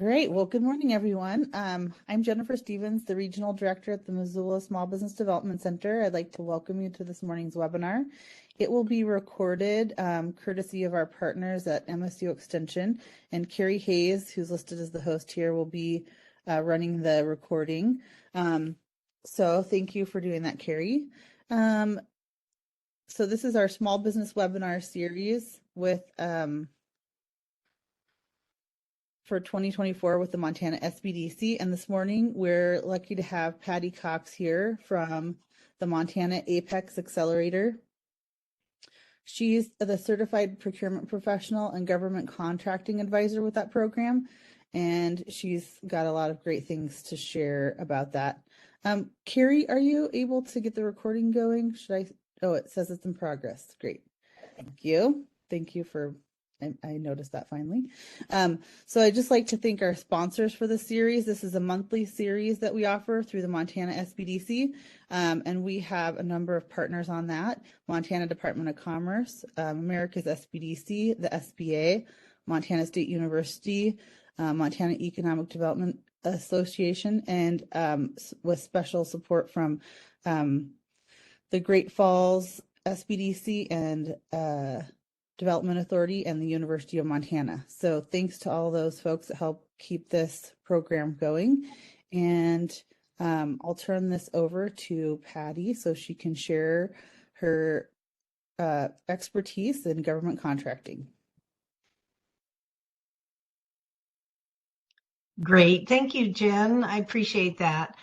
Great. Well, good morning, everyone. I'm Jennifer Stevens, the Regional Director at the Missoula Small Business Development Center. I'd like to welcome you to this morning's webinar. It will be recorded courtesy of our partners at MSU Extension, and Carrie Hayes, who's listed as the host here, will be running the recording. So thank you for doing that, Carrie. So this is our small business webinar series with for 2024 with the Montana SBDC. And this morning, we're lucky to have Patty Cox here from the Montana Apex Accelerator. She's the certified procurement professional and government contracting advisor with that program. And she's got a lot of great things to share about that. Carrie, are you able to get the recording going? Oh, it says it's in progress. Great. Thank you. Thank you for I noticed that finally. So I'd just like to thank our sponsors for the series. This is a monthly series that we offer through the Montana SBDC, and we have a number of partners on that. Montana Department of Commerce, America's SBDC, the SBA, Montana State University, Montana Economic Development Association, and with special support from the Great Falls SBDC and Development Authority and the University of Montana. So thanks to all those folks that help keep this program going. And I'll turn this over to Patty so she can share her expertise in government contracting. Great. Thank you, Jen. I appreciate that.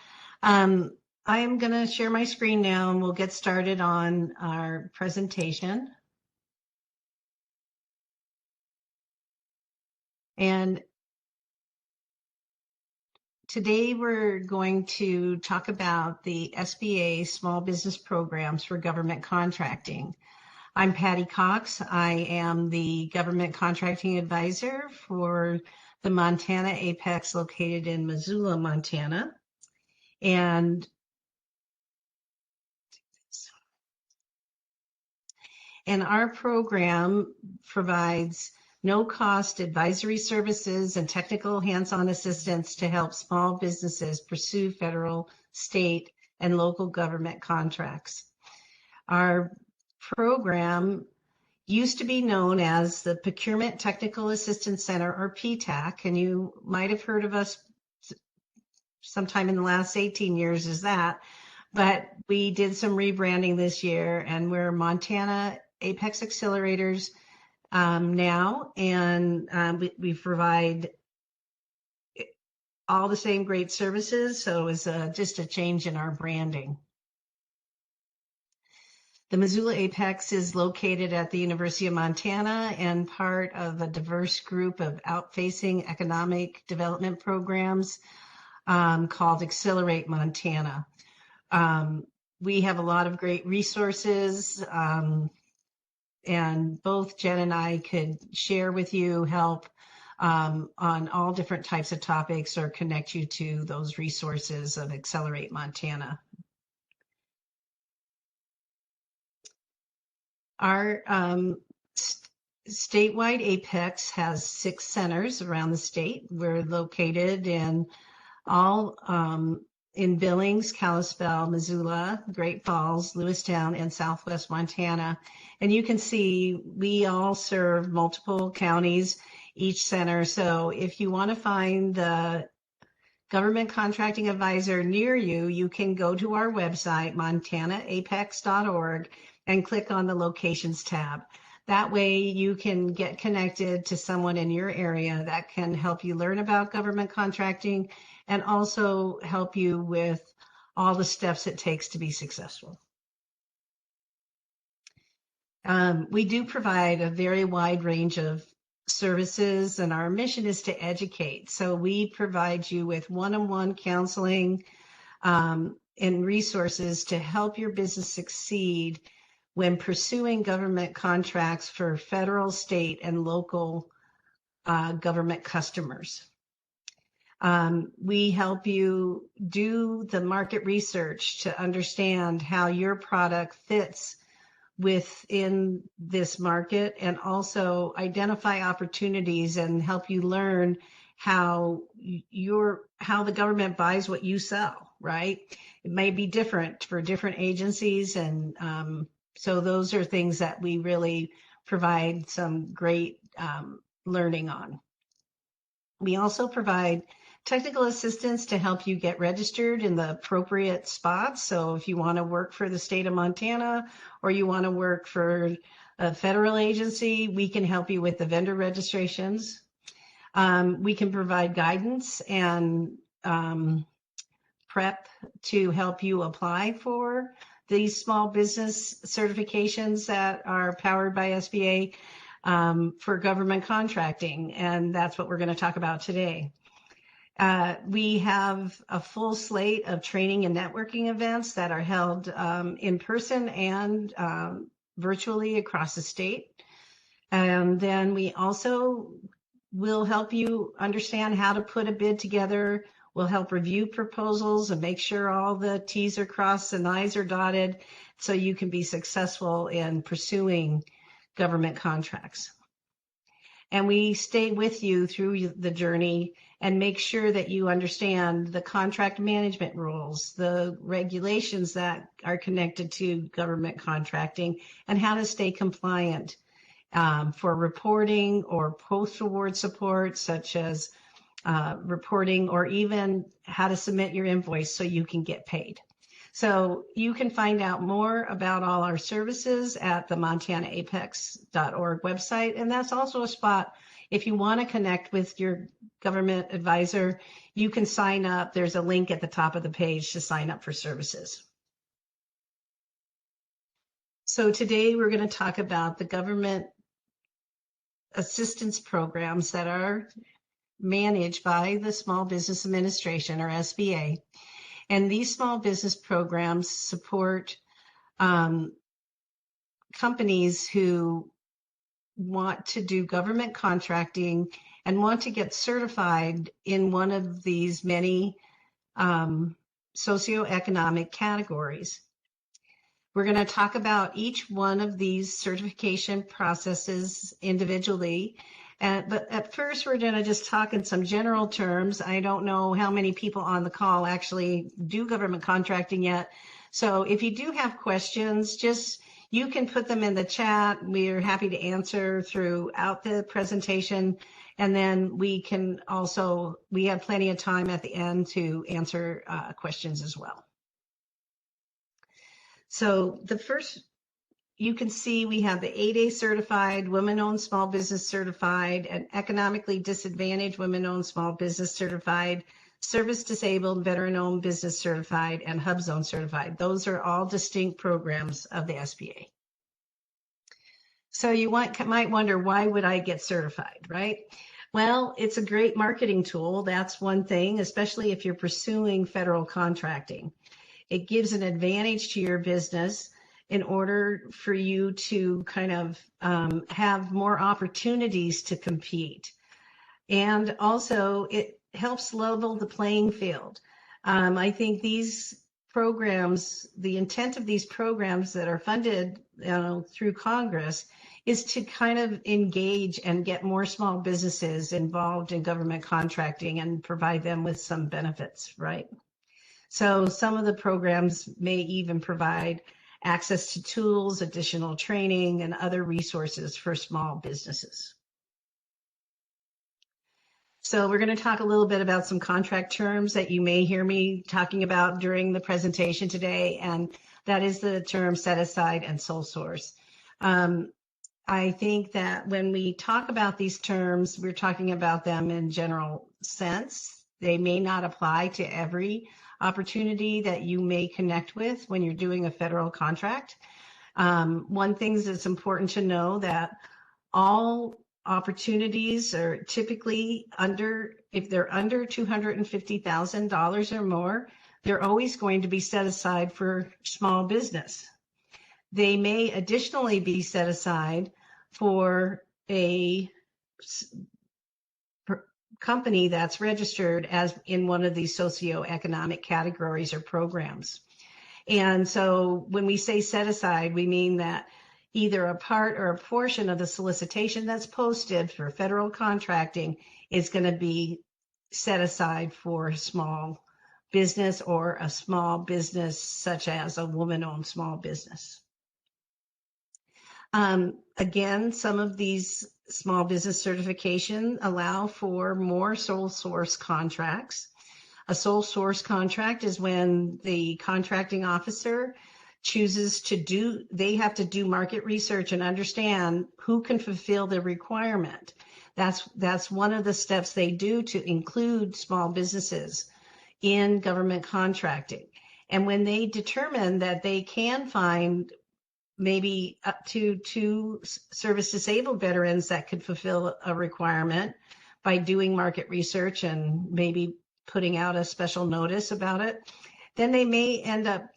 I am going to share my screen now and we'll get started on our presentation. And today we're going to talk about the SBA small business programs for government contracting. I'm Patty Cox. I am the government contracting advisor for the Montana Apex located in Missoula, Montana. And our program provides no-cost advisory services and technical hands-on assistance to help small businesses pursue federal, state, and local government contracts. Our program used to be known as the Procurement Technical Assistance Center, or PTAC, and you might have heard of us sometime in the last 18 years as that, but we did some rebranding this year, and we're Montana Apex Accelerators now, and we provide all the same great services, so it was just a change in our branding. The Missoula Apex is located at the University of Montana and part of a diverse group of outfacing economic development programs called Accelerate Montana. We have a lot of great resources, and both Jen and I could share with you help on all different types of topics or connect you to those resources of Accelerate Montana. Our statewide Apex has 6 centers around the state. We're located in in Billings, Kalispell, Missoula, Great Falls, Lewistown, and Southwest Montana. And you can see we all serve multiple counties, each center. So if you want to find the government contracting advisor near you, you can go to our website, montanaapex.org, and click on the locations tab. That way you can get connected to someone in your area that can help you learn about government contracting and also help you with all the steps it takes to be successful. We do provide a very wide range of services, and our mission is to educate. So we provide you with one-on-one counseling and resources to help your business succeed when pursuing government contracts for federal, state, and local government customers. We help you do the market research to understand how your product fits within this market, and also identify opportunities and help you learn how the government buys what you sell, right? It may be different for different agencies. And so those are things that we really provide some great learning on. We also provide technical assistance to help you get registered in the appropriate spots. So if you want to work for the state of Montana or you want to work for a federal agency, we can help you with the vendor registrations. We can provide guidance and prep to help you apply for these small business certifications that are powered by SBA for government contracting. And that's what we're going to talk about today. We have a full slate of training and networking events that are held in person and virtually across the state. And then we also will help you understand how to put a bid together. We'll help review proposals and make sure all the T's are crossed and I's are dotted so you can be successful in pursuing government contracts. And we stay with you through the journey and make sure that you understand the contract management rules, the regulations that are connected to government contracting, and how to stay compliant for reporting or post-award support, such as reporting, or even how to submit your invoice so you can get paid. So you can find out more about all our services at the montanaapex.org website. And that's also a spot, if you want to connect with your government advisor, you can sign up. There's a link at the top of the page to sign up for services. So today we're going to talk about the government assistance programs that are managed by the Small Business Administration, or SBA. And these small business programs support companies who want to do government contracting and want to get certified in one of these many socioeconomic categories. We're going to talk about each one of these certification processes individually. But at first, we're going to just talk in some general terms. I don't know how many people on the call actually do government contracting yet. So if you do have questions, you can put them in the chat. We're happy to answer throughout the presentation. And then we have plenty of time at the end to answer questions as well. So the first, you can see we have the 8A certified, women-owned small business certified, and economically disadvantaged women-owned small business certified, service-disabled veteran-owned business certified, and HubZone certified. Those are all distinct programs of the SBA. So you might wonder, why would I get certified, right? Well, it's a great marketing tool. That's one thing, especially if you're pursuing federal contracting. It gives an advantage to your business in order for you to kind of have more opportunities to compete. And also it helps level the playing field. I think these programs, the intent of these programs that are funded through Congress is to kind of engage and get more small businesses involved in government contracting and provide them with some benefits, right? So some of the programs may even provide access to tools, additional training, and other resources for small businesses. So we're going to talk a little bit about some contract terms that you may hear me talking about during the presentation today, and that is the term set aside and sole source. I think that when we talk about these terms, we're talking about them in general sense. They may not apply to every opportunity that you may connect with when you're doing a federal contract. One thing that's important to know that all opportunities are typically if they're under $250,000 or more, they're always going to be set aside for small business. They may additionally be set aside for a company that's registered as in one of these socioeconomic categories or programs. And so when we say set aside, we mean that either a part or a portion of the solicitation that's posted for federal contracting is going to be set aside for small business or a small business such as a woman-owned small business. Again, some of these small business certification allow for more sole source contracts. A sole source contract is when the contracting officer chooses to they have to do market research and understand who can fulfill the requirement. That's one of the steps they do to include small businesses in government contracting. And when they determine that they can find maybe up to 2 service disabled veterans that could fulfill a requirement by doing market research and maybe putting out a special notice about it, then they may end up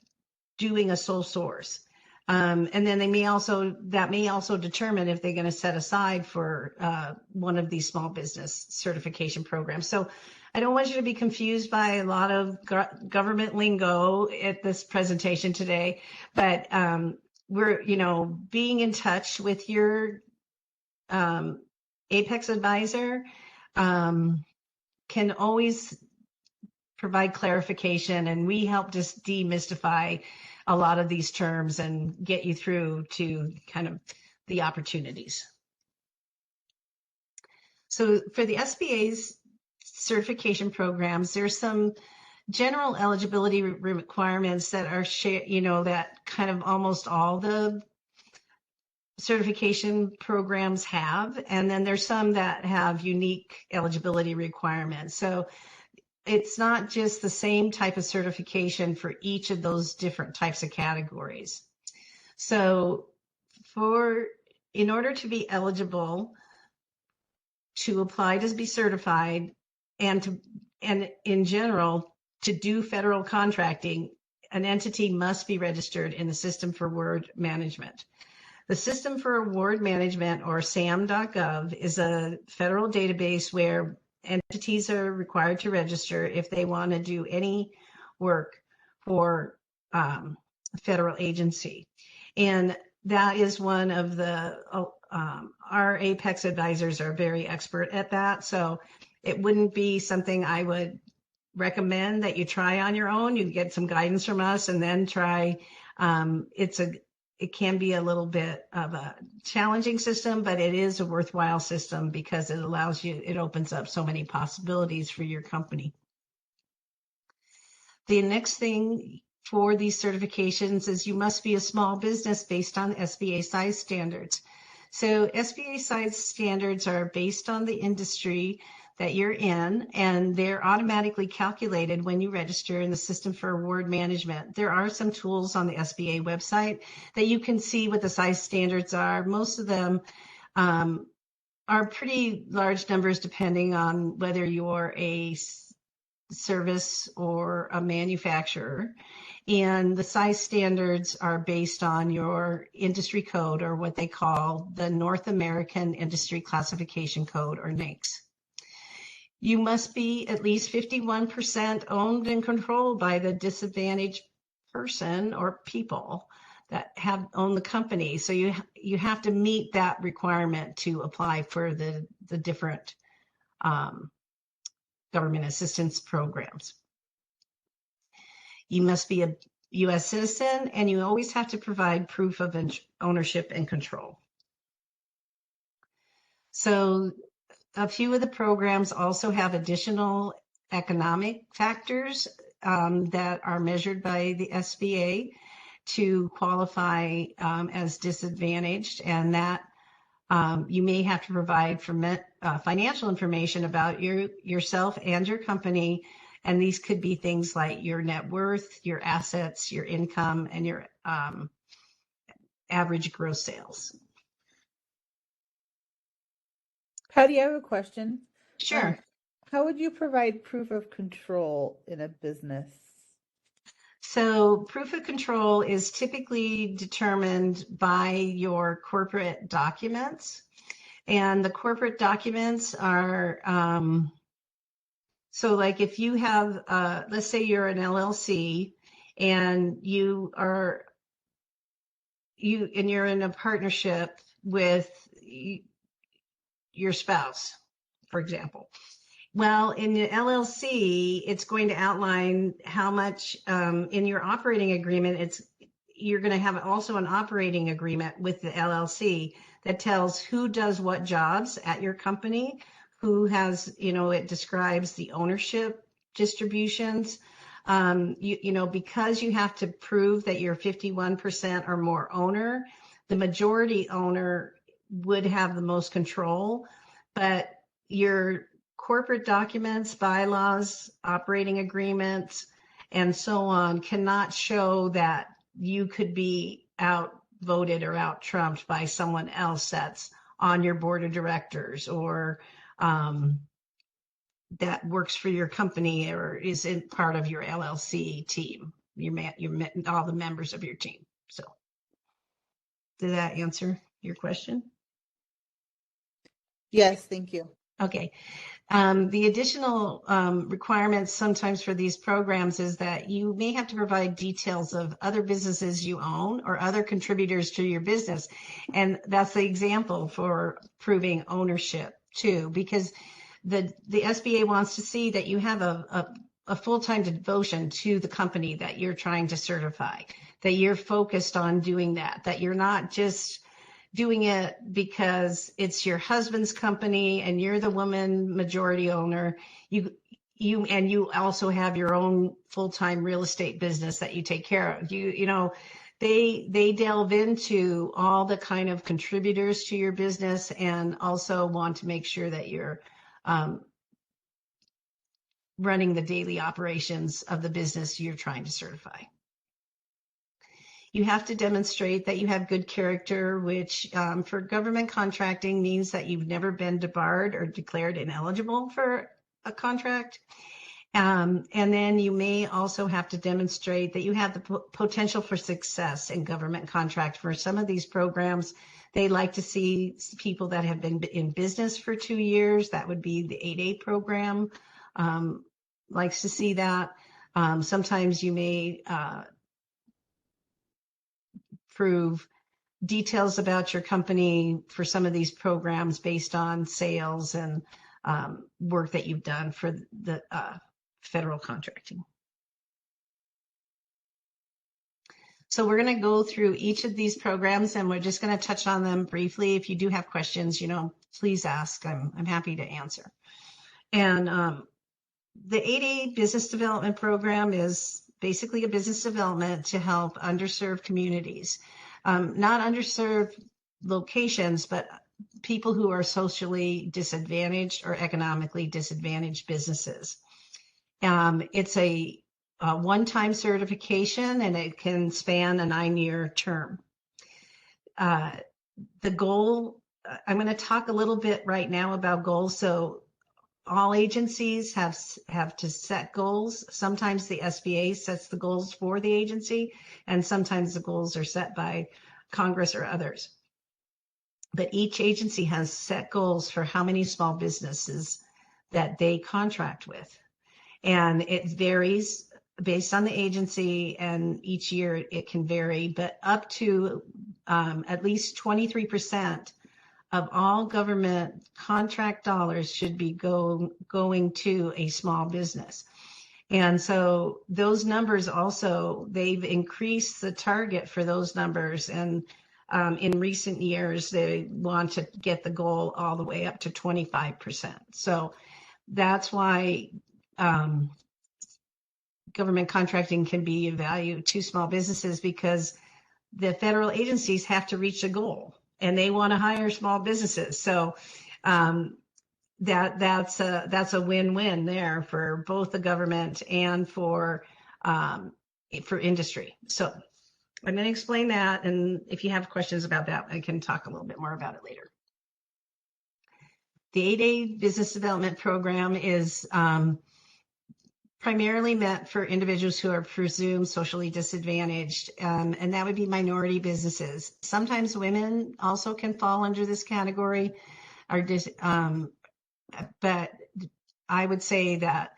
doing a sole source. And then that may also determine if they're going to set aside for one of these small business certification programs. So I don't want you to be confused by a lot of government lingo at this presentation today, but we're, being in touch with your Apex advisor can always provide clarification, and we help just demystify a lot of these terms and get you through to kind of the opportunities. So for the SBA's certification programs, there's some general eligibility requirements that are that kind of almost all the certification programs have, and then there's some that have unique eligibility requirements. So it's not just the same type of certification for each of those different types of categories. So in order to be eligible to apply to be certified and in general to do federal contracting, an entity must be registered in the System for Award Management. The System for Award Management, or SAM.gov, is a federal database where entities are required to register if they want to do any work for a federal agency. And that is one of the, our Apex advisors are very expert at that. So it wouldn't be something I would recommend that you try on your own. You get some guidance from us and then try. It can be a little bit of a challenging system, but it is a worthwhile system because it opens up so many possibilities for your company. The next thing for these certifications is you must be a small business based on SBA size standards. So SBA size standards are based on the industry that you're in, and they're automatically calculated when you register in the System for Award Management. There are some tools on the SBA website that you can see what the size standards are. Most of them are pretty large numbers depending on whether you're a service or a manufacturer. And the size standards are based on your industry code, or what they call the North American Industry Classification Code, or NAICS. You must be at least 51% owned and controlled by the disadvantaged person or people that own the company. So you have to meet that requirement to apply for the different government assistance programs. You must be a U.S. citizen, and you always have to provide proof of ownership and control. So a few of the programs also have additional economic factors that are measured by the SBA to qualify as disadvantaged, and that you may have to provide financial information about yourself and your company. And these could be things like your net worth, your assets, your income, and your average gross sales. Patty, I have a question. Sure. How would you provide proof of control in a business? So proof of control is typically determined by your corporate documents. And the corporate documents are, so like if you have, let's say you're an LLC and you are you're in a partnership with your spouse, for example. Well, in the LLC, it's going to outline how much in your operating agreement. You're going to have also an operating agreement with the LLC that tells who does what jobs at your company, who has, it describes the ownership distributions. Because you have to prove that you're 51% or more owner, the majority owner would have the most control, but your corporate documents, bylaws, operating agreements, and so on cannot show that you could be outvoted or out-trumped by someone else that's on your board of directors or that works for your company or is in part of your LLC team, all the members of your team. So did that answer your question? Yes, thank you. Okay. The additional requirements sometimes for these programs is that you may have to provide details of other businesses you own or other contributors to your business. And that's the example for proving ownership too, because the SBA wants to see that you have a full-time devotion to the company that you're trying to certify, that you're focused on doing that you're not just doing it because it's your husband's company and you're the woman majority owner. You also have your own full-time real estate business that you take care of. They delve into all the kind of contributors to your business and also want to make sure that you're running the daily operations of the business you're trying to certify. You have to demonstrate that you have good character, which for government contracting means that you've never been debarred or declared ineligible for a contract. And then you may also have to demonstrate that you have the potential for success in government contract. For some of these programs, they like to see people that have been in business for 2 years. That would be the 8A program. Likes to see that. Sometimes you may prove details about your company for some of these programs based on sales and work that you've done for the federal contracting. So we're going to go through each of these programs and we're just going to touch on them briefly. If you do have questions, please ask. I'm happy to answer. And the 8A Business Development Program is basically a business development to help underserved communities, not underserved locations, but people who are socially disadvantaged or economically disadvantaged businesses. It's a one-time certification and it can span a 9-year term. The goal, I'm going to talk a little bit right now about goals. So all agencies have to set goals. Sometimes the SBA sets the goals for the agency, and sometimes the goals are set by Congress or others. But each agency has set goals for how many small businesses that they contract with. And it varies based on the agency, and each year it can vary, but up to at least 23% of all government contract dollars should be going to a small business. And so those numbers also, they've increased the target for those numbers. And in recent years, they want to get the goal all the way up to 25%. So that's why government contracting can be of value to small businesses, because the federal agencies have to reach a goal and they want to hire small businesses. So that's a win-win there for both the government and for industry. So I'm going to explain that, and if you have questions about that, I can talk a little bit more about it later. The 8A Business Development Program is primarily meant for individuals who are presumed socially disadvantaged, and that would be minority businesses. Sometimes women also can fall under this category, but I would say that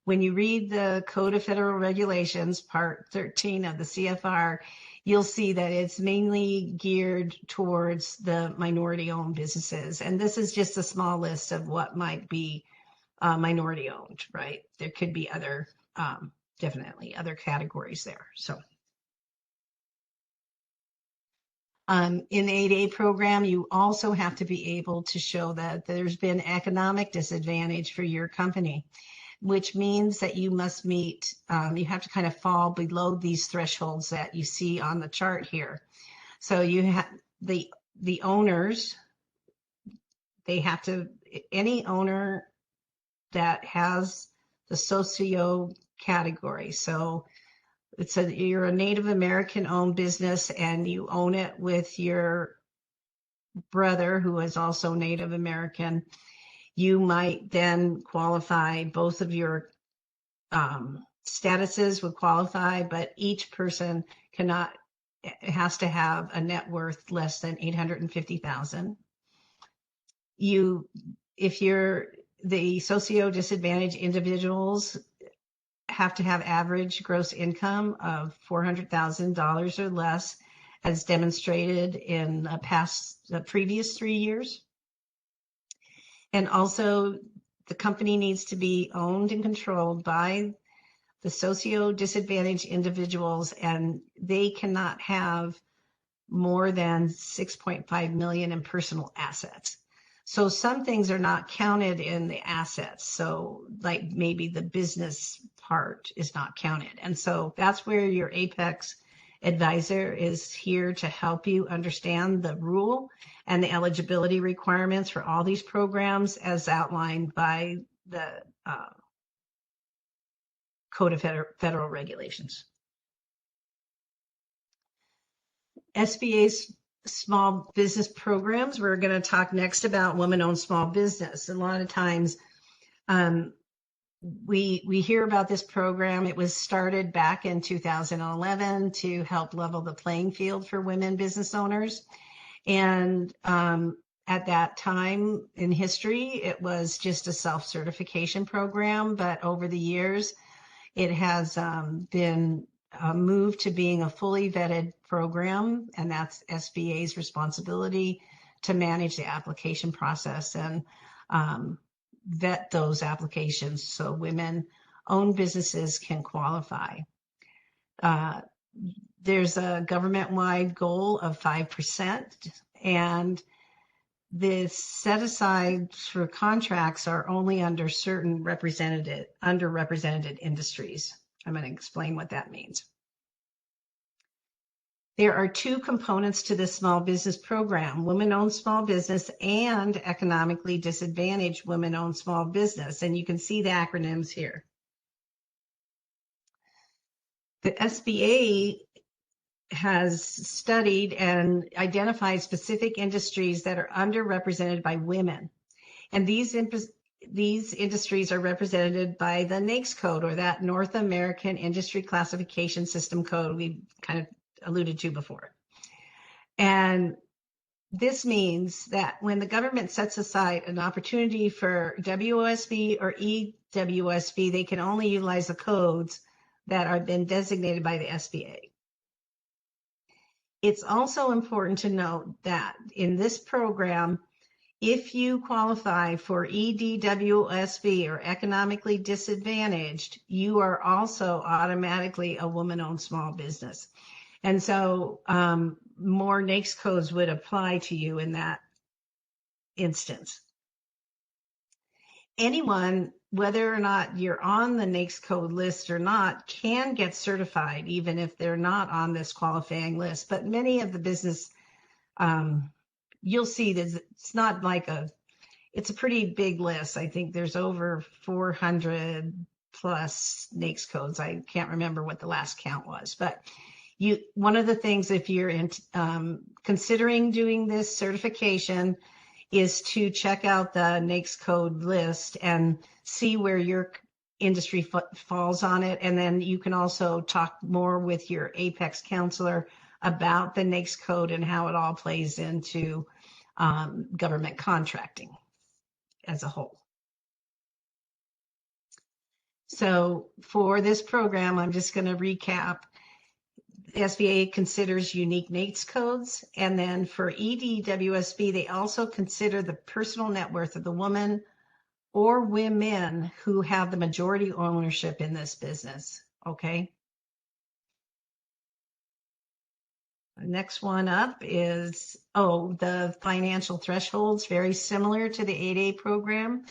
when you read the Code of Federal Regulations, Part 13 of the CFR, you'll see that it's mainly geared towards the minority-owned businesses. And this is just a small list of what might be minority-owned, right? There could be other, definitely other categories there. So in the 8A program, you also have to be able to show that there's been economic disadvantage for your company, which means that you must meet, you have to kind of fall below these thresholds that you see on the chart here. So you have the owners, they have to, any owner that has the socio category. So you're a Native American owned business and you own it with your brother who is also Native American. You might then qualify, both of your statuses would qualify, but each person has to have a net worth less than 850,000. If you're the socio disadvantaged individuals, have to have average gross income of $400,000 or less, as demonstrated in the previous 3 years. And also, the company needs to be owned and controlled by the socio-disadvantaged individuals, and they cannot have more than 6.5 million in personal assets. So some things are not counted in the assets. So like maybe the business part is not counted. And so that's where your Apex advisor is here to help you understand the rule and the eligibility requirements for all these programs as outlined by the Code of Federal Regulations. SBA's small business programs. We're going to talk next about women-owned small business. A lot of times we hear about this program. It was started back in 2011 to help level the playing field for women business owners. And at that time in history, it was just a self-certification program. But over the years, it has been moved to being a fully vetted program, and that's SBA's responsibility to manage the application process and vet those applications so women-owned businesses can qualify. There's a government-wide goal of 5%, and the set aside for contracts are only under certain underrepresented industries. I'm going to explain what that means. There are two components to this small business program: women-owned small business and economically disadvantaged women-owned small business. And you can see the acronyms here. The SBA has studied and identified specific industries that are underrepresented by women. And these industries are represented by the NAICS code, or that North American Industry Classification System code we kind of alluded to before. And this means that when the government sets aside an opportunity for WOSB or EWSB, they can only utilize the codes that have been designated by the SBA. It's also important to note that in this program, if you qualify for EDWSB or economically disadvantaged, you are also automatically a woman-owned small business. And so more NAICS codes would apply to you in that instance. Anyone, whether or not you're on the NAICS code list or not, can get certified even if they're not on this qualifying list. But many of the business, you'll see that it's not like it's a pretty big list. I think there's over 400 plus NAICS codes. I can't remember what the last count was, but one of the things, if you're considering doing this certification, is to check out the NAICS code list and see where your industry falls on it. And then you can also talk more with your Apex counselor about the NAICS code and how it all plays into government contracting as a whole. So for this program, I'm just going to recap. SBA considers unique NAICS codes. And then for EDWSB, they also consider the personal net worth of the woman or women who have the majority ownership in this business. Okay. Next one up is, the financial thresholds, very similar to the 8A program.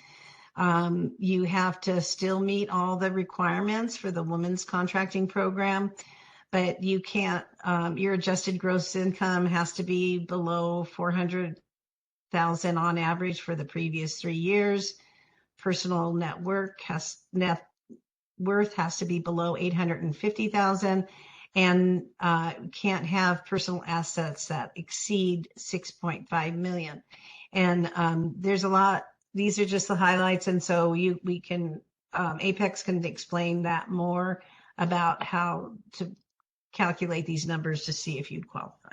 You have to still meet all the requirements for the women's contracting program, but you can't, your adjusted gross income has to be below 400,000 on average for the previous 3 years. Personal net worth has to be below 850,000, and can't have personal assets that exceed 6.5 million. And there's a lot. These are just the highlights, and so we can Apex can explain that more about how to calculate these numbers to see if you'd qualify.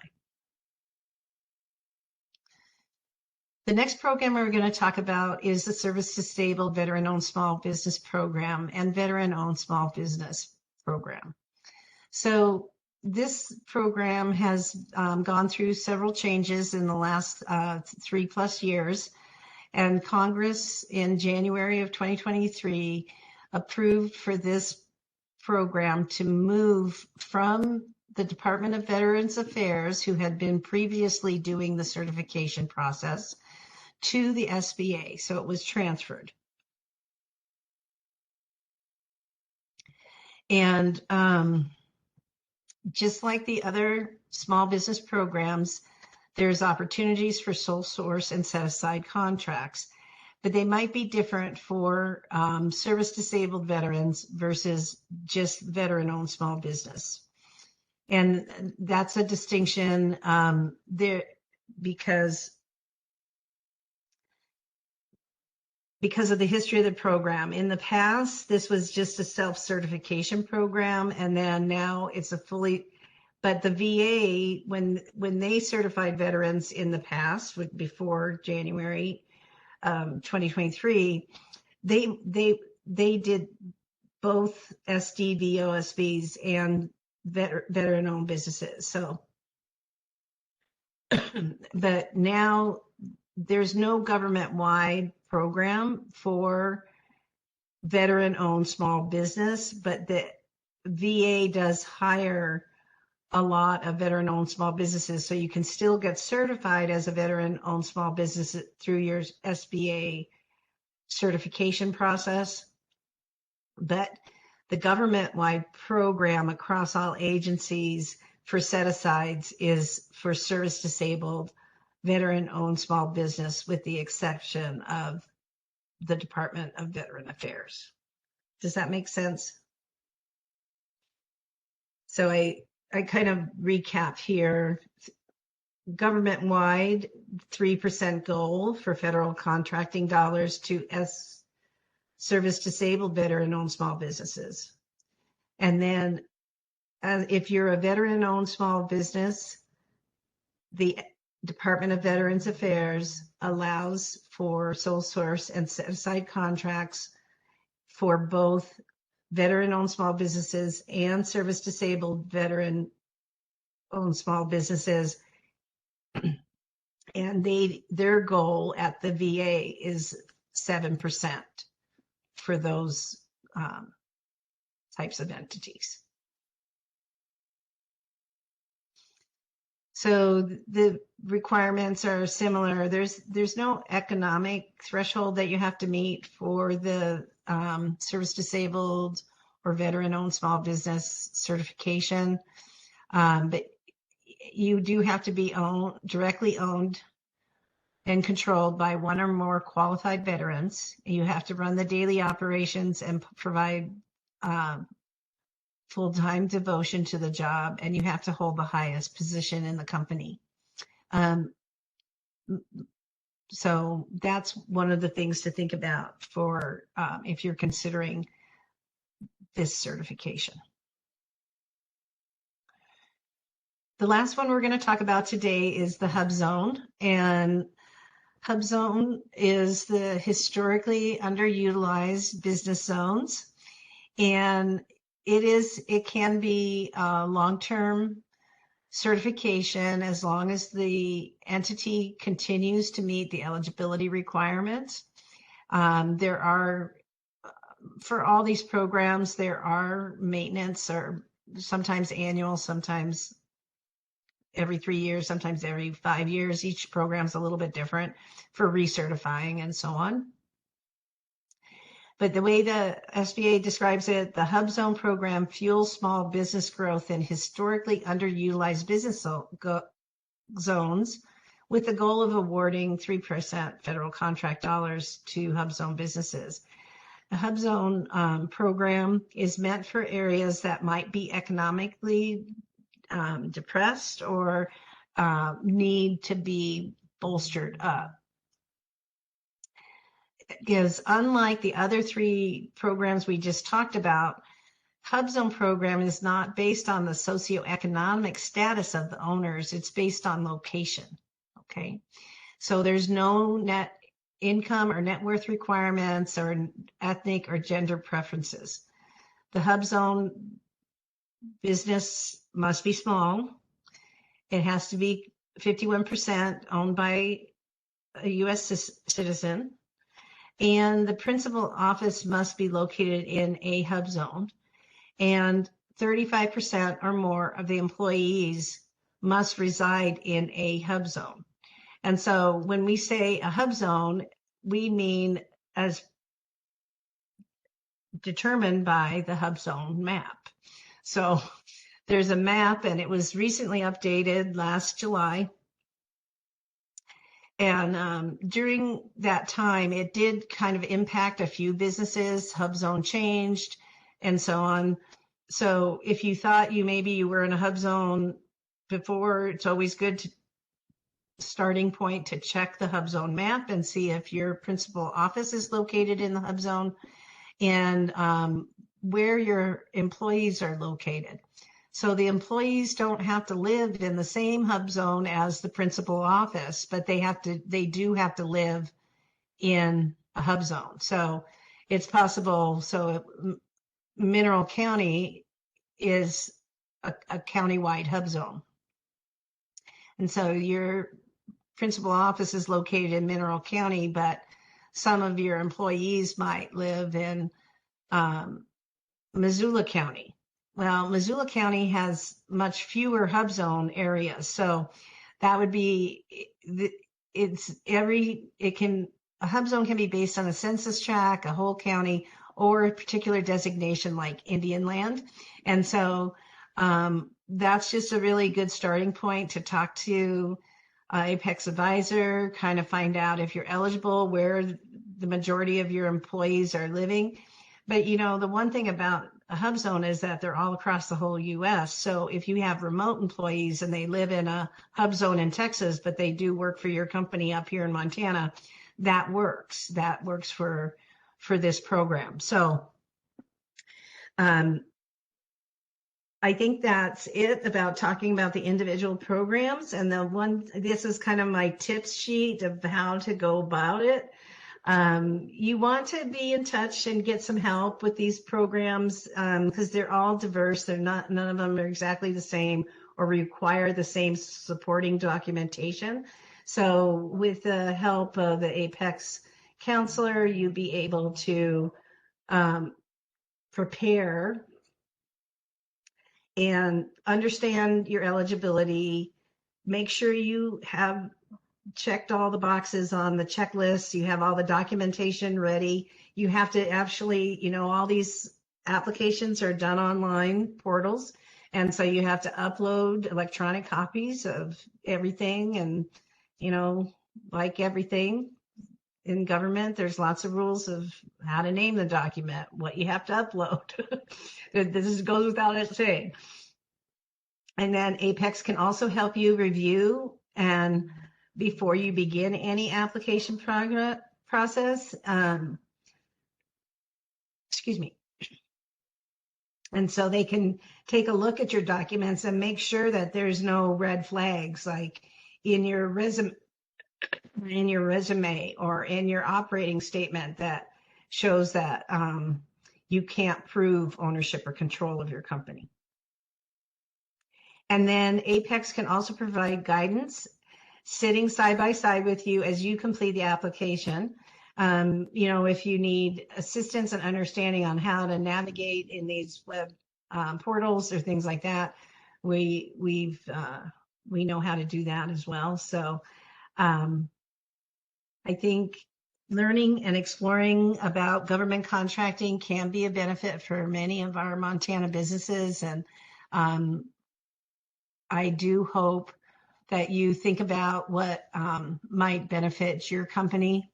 The next program we're going to talk about is the Service Disabled Veteran-Owned Small Business Program and Veteran-Owned Small Business Program. So this program has gone through several changes in the last 3+ years, and Congress in January of 2023 approved for this program to move from the Department of Veterans Affairs, who had been previously doing the certification process, to the SBA. So it was transferred. And just like the other small business programs, there's opportunities for sole source and set aside contracts, but they might be different for service disabled veterans versus just veteran-owned small business. And that's a distinction there because of the history of the program. In the past, this was just a self-certification program, and then now it's a but the VA, when they certified veterans in the past, before January 2023, they did both SDVOSBs and veteran-owned businesses. So, but now there's no government-wide program for veteran-owned small business, but the VA does hire a lot of veteran-owned small businesses, so you can still get certified as a veteran-owned small business through your SBA certification process. But the government-wide program across all agencies for set-asides is for service-disabled veteran-owned small business, with the exception of the Department of Veteran Affairs. Does that make sense? So I kind of recap here. Government-wide, 3% goal for federal contracting dollars to service-disabled veteran-owned small businesses. And then if you're a veteran-owned small business, the Department of Veterans Affairs allows for sole source and set-aside contracts for both veteran-owned small businesses and service-disabled veteran-owned small businesses. And their goal at the VA is 7% for those types of entities. So the requirements are similar. There's no economic threshold that you have to meet for the service disabled or veteran-owned small business certification, but you do have to be directly owned and controlled by one or more qualified veterans. You have to run the daily operations and provide full-time devotion to the job, and you have to hold the highest position in the company. So that's one of the things to think about for if you're considering this certification. The last one we're going to talk about today is the HubZone, and HubZone is the historically underutilized business zones, and it can be a long-term certification as long as the entity continues to meet the eligibility requirements. There are, for all these programs, there are maintenance, or sometimes annual, sometimes every 3 years, sometimes every 5 years. Each program's a little bit different for recertifying and so on. But the way the SBA describes it, the HubZone program fuels small business growth in historically underutilized business zones with the goal of awarding 3% federal contract dollars to HubZone businesses. The HubZone program is meant for areas that might be economically depressed or need to be bolstered up. Because unlike the other 3 programs we just talked about, HubZone program is not based on the socioeconomic status of the owners. It's based on location. Okay. So there's no net income or net worth requirements or ethnic or gender preferences. The HubZone business must be small. It has to be 51% owned by a U.S. citizen. And the principal office must be located in a HubZone. And 35% or more of the employees must reside in a HubZone. And so when we say a HubZone, we mean as determined by the HubZone map. So there's a map, and it was recently updated last July. And during that time, it did kind of impact a few businesses. HubZone changed and so on. So if you thought maybe you were in a HubZone before, it's always good to starting point to check the HubZone map and see if your principal office is located in the HubZone and where your employees are located. So the employees don't have to live in the same HubZone as the principal office, but they do have to live in a HubZone. So it's possible. So Mineral County is a countywide HubZone. And so your principal office is located in Mineral County, but some of your employees might live in Missoula County. Well, Missoula County has much fewer HubZone areas. So that would be, a HubZone can be based on a census tract, a whole county, or a particular designation like Indian land. And so that's just a really good starting point to talk to Apex advisor, kind of find out if you're eligible, where the majority of your employees are living. But, the one thing about a HubZone is that they're all across the whole U.S. So if you have remote employees and they live in a HubZone in Texas, but they do work for your company up here in Montana, that works. That works for this program. So I think that's it about talking about the individual programs. And this is kind of my tips sheet of how to go about it. You want to be in touch and get some help with these programs because they're all diverse. None of them are exactly the same or require the same supporting documentation. So with the help of the Apex counselor, you'll be able to prepare and understand your eligibility. Make sure you have checked all the boxes on the checklist. You have all the documentation ready. You have to actually, all these applications are done online portals. And so you have to upload electronic copies of everything. And, like everything in government, there's lots of rules of how to name the document, what you have to upload. This goes without it saying. And then Apex can also help you review and before you begin any application process. Excuse me. And so they can take a look at your documents and make sure that there's no red flags like in your resume or in your operating statement that shows that you can't prove ownership or control of your company. And then Apex can also provide guidance, sitting side by side with you as you complete the application. If you need assistance and understanding on how to navigate in these web portals or things like that, we know how to do that as well. So I think learning and exploring about government contracting can be a benefit for many of our Montana businesses. And I do hope that you think about what might benefit your company.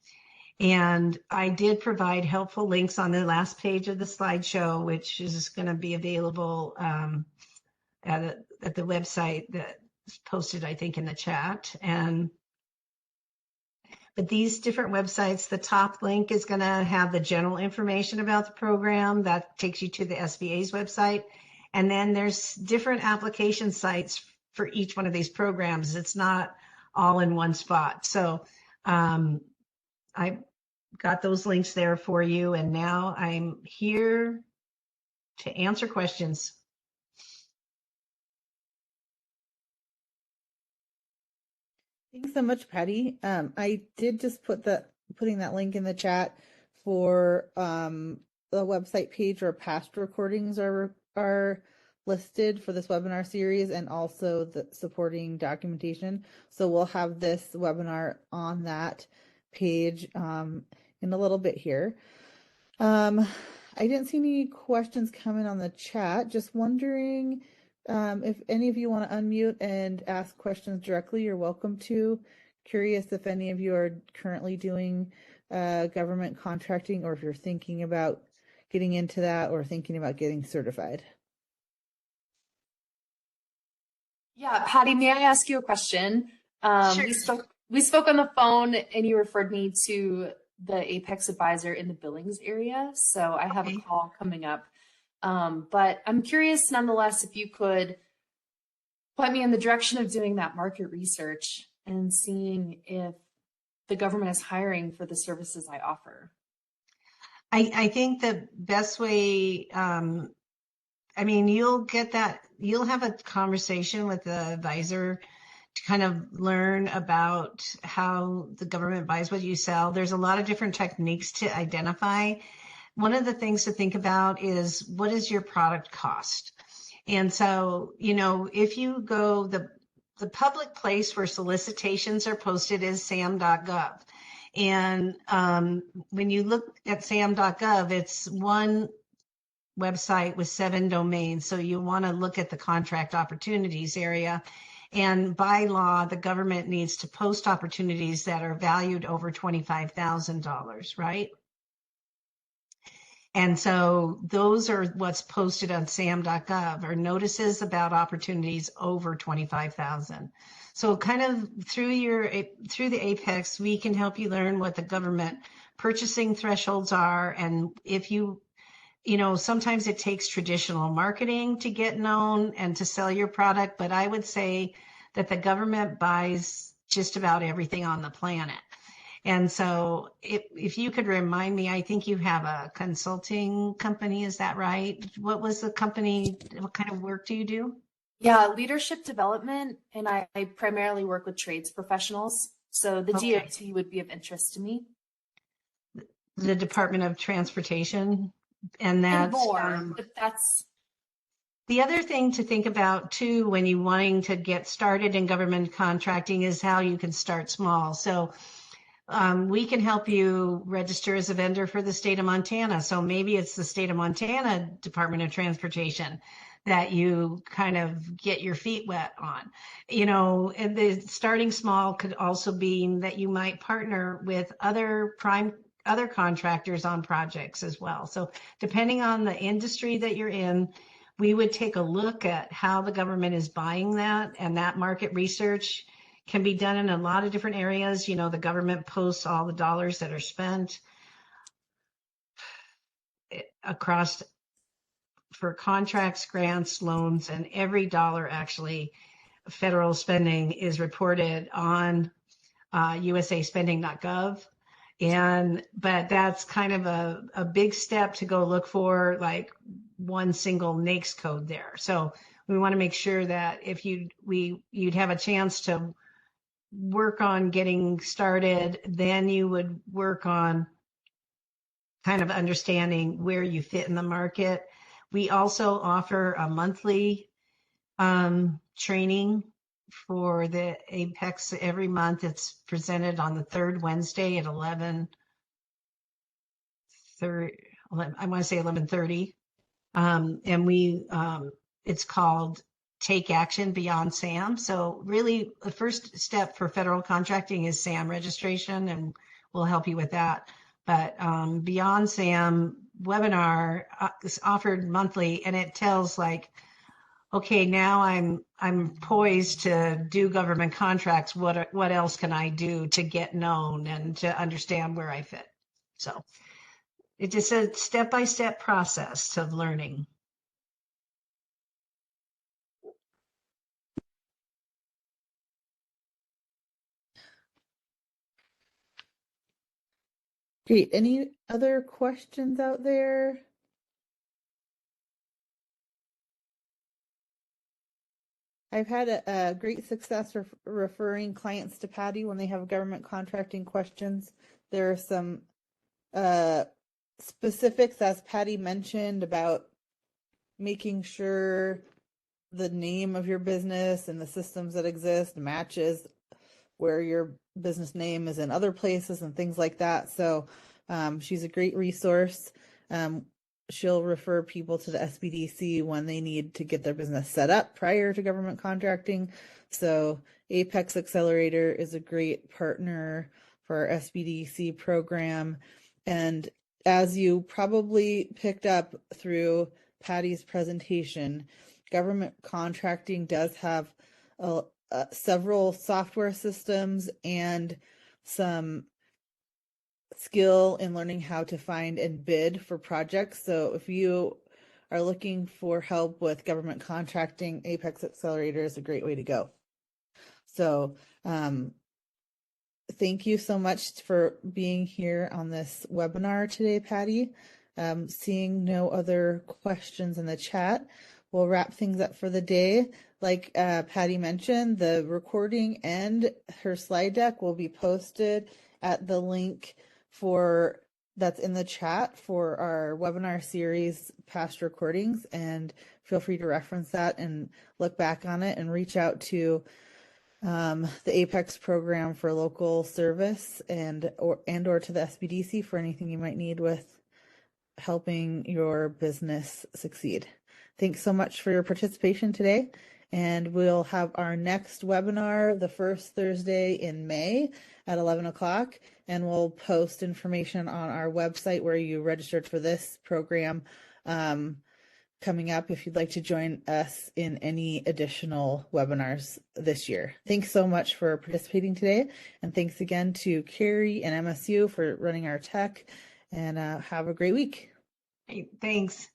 And I did provide helpful links on the last page of the slideshow, which is going to be available at the website that's posted, I think, in the chat. But these different websites, the top link is going to have the general information about the program. That takes you to the SBA's website. And then there's different application sites for each one of these programs. It's not all in one spot. So I got those links there for you. And now I'm here to answer questions. Thanks so much, Patty. I did just putting that link in the chat for the website page where past recordings are listed for this webinar series, and also the supporting documentation. So we'll have this webinar on that page in a little bit here. I didn't see any questions coming on the chat. Just wondering if any of you want to unmute and ask questions directly, you're welcome to. Curious if any of you are currently doing government contracting, or if you're thinking about getting into that or thinking about getting certified. Yeah, Patty, may I ask you a question? Sure. We spoke on the phone, and you referred me to the Apex advisor in the Billings area. So I have a call coming up. But I'm curious nonetheless if you could point me in the direction of doing that market research and seeing if the government is hiring for the services I offer. I think the best way, you'll have a conversation with the advisor to kind of learn about how the government buys what you sell. There's a lot of different techniques to identify. One of the things to think about is, what is your product cost? And so, if you go, the public place where solicitations are posted is sam.gov. And when you look at sam.gov, it's one website with 7 domains. So you want to look at the contract opportunities area. And by law, the government needs to post opportunities that are valued over $25,000, right? And so those are what's posted on sam.gov, or notices about opportunities over 25,000. So kind of through the Apex, we can help you learn what the government purchasing thresholds are. And if sometimes it takes traditional marketing to get known and to sell your product, but I would say that the government buys just about everything on the planet. And so if you could remind me, I think you have a consulting company, is that right? What was the company? What kind of work do you do? Yeah, leadership development, and I primarily work with trades professionals. So the DOT would be of interest to me. The Department of Transportation, and that's more, but that's the other thing to think about too when you're wanting to get started in government contracting is how you can start small. So we can help you register as a vendor for the state of Montana. So maybe it's the state of Montana Department of Transportation that you kind of get your feet wet on. And the starting small could also be that you might partner with other contractors on projects as well. So depending on the industry that you're in, we would take a look at how the government is buying that, and that market research can be done in a lot of different areas. The government posts all the dollars that are spent across for contracts, grants, loans, and every dollar actually federal spending is reported on usaspending.gov. But that's kind of a big step to go look for like one single NAICS code there. So we want to make sure that if you'd have a chance to work on getting started, then you would work on kind of understanding where you fit in the market. We also offer a monthly training for the Apex every month. It's presented on the third Wednesday at 11:30. I want to say 11:30. And it's called Take Action Beyond SAM. So really the first step for federal contracting is SAM registration, and we'll help you with that. But Beyond SAM webinar is offered monthly, and it tells like, okay, now I'm poised to do government contracts. What else can I do to get known and to understand where I fit? So it's just a step-by-step process of learning. Great. Any other questions out there? I've had a great success referring clients to Patty when they have government contracting questions. There are some specifics, as Patty mentioned, about making sure the name of your business and the systems that exist matches where your business name is in other places and things like that. So she's a great resource. She'll refer people to the SBDC when they need to get their business set up prior to government contracting. So Apex Accelerator is a great partner for our SBDC program. And as you probably picked up through Patty's presentation, government contracting does have several software systems and some skill in learning how to find and bid for projects. So if you are looking for help with government contracting, Apex Accelerator is a great way to go. So thank you so much for being here on this webinar today, Patty. Seeing no other questions in the chat, we'll wrap things up for the day. Like Patty mentioned, the recording and her slide deck will be posted at the link that's in the chat for our webinar series past recordings, and feel free to reference that and look back on it and reach out to the Apex program for local service and or to the SBDC for anything you might need with helping your business succeed. Thanks so much for your participation today. And we'll have our next webinar the first Thursday in May at 11 o'clock. And we'll post information on our website where you registered for this program coming up if you'd like to join us in any additional webinars this year. Thanks so much for participating today. And thanks again to Carrie and MSU for running our tech. And have a great week. Hey, thanks.